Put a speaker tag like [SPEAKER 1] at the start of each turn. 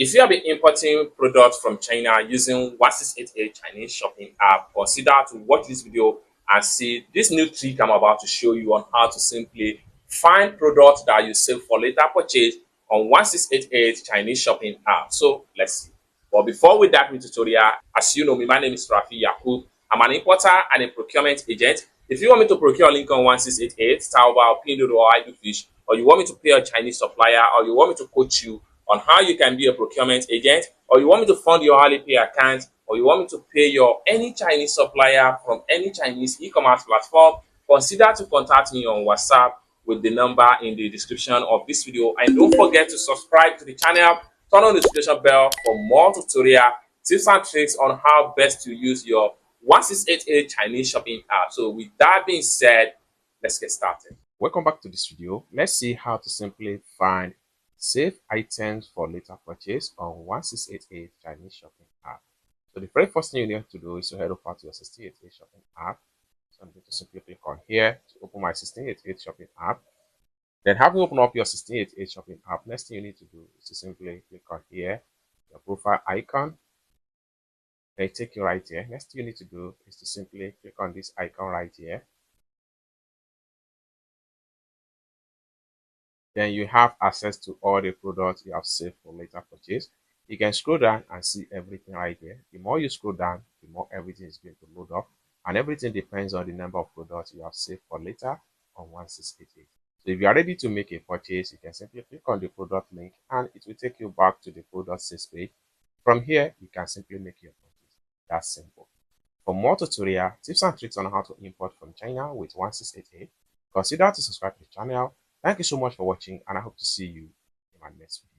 [SPEAKER 1] If you have been importing products from China using 1688 Chinese shopping app, consider to watch this video and see this new trick I'm about to show you on how to simply find products that you save for later purchase on 1688 Chinese shopping app. So let's see. But before we dive into the tutorial, as you know me, my name is Rafi Yakub. I'm an importer and a procurement agent. If you want me to procure Lincoln 1688, Taobao, pinduoduo, or Fish, or you want me to pay a Chinese supplier, or you want me to coach you on how you can be a procurement agent, or you want me to fund your Alipay account, or you want me to pay your any Chinese supplier from any Chinese e-commerce platform, consider to contact me on WhatsApp with the number in the description of this video. And don't forget to subscribe to the channel, turn on the notification bell for more tutorial tips and tricks on how best to use your 1688 Chinese shopping app. So with that being said, let's get started. Welcome back to this video. Let's see how to simply find save items for later purchase on 1688 Chinese shopping app. So the very first thing you need to do is to head over to your 1688 shopping app. So I'm going to simply click on here to open my 1688 shopping app. Then having opened up your 1688 shopping app, next thing you need to do is to simply click on here, your profile icon. They take you right here. Next thing you need to do is to simply click on this icon right here. Then you have access to all the products you have saved for later purchase. You can scroll down and see everything right there. The more you scroll down, the more everything is going to load up, and everything depends on the number of products you have saved for later on 1688. So if you are ready to make a purchase, you can simply click on the product link and it will take you back to the product sales page. From here, you can simply make your purchase. That's simple. For more tutorial tips and tricks on how to import from China with 1688, consider to subscribe to the channel. Thank you so much for watching, and I hope to see you in my next video.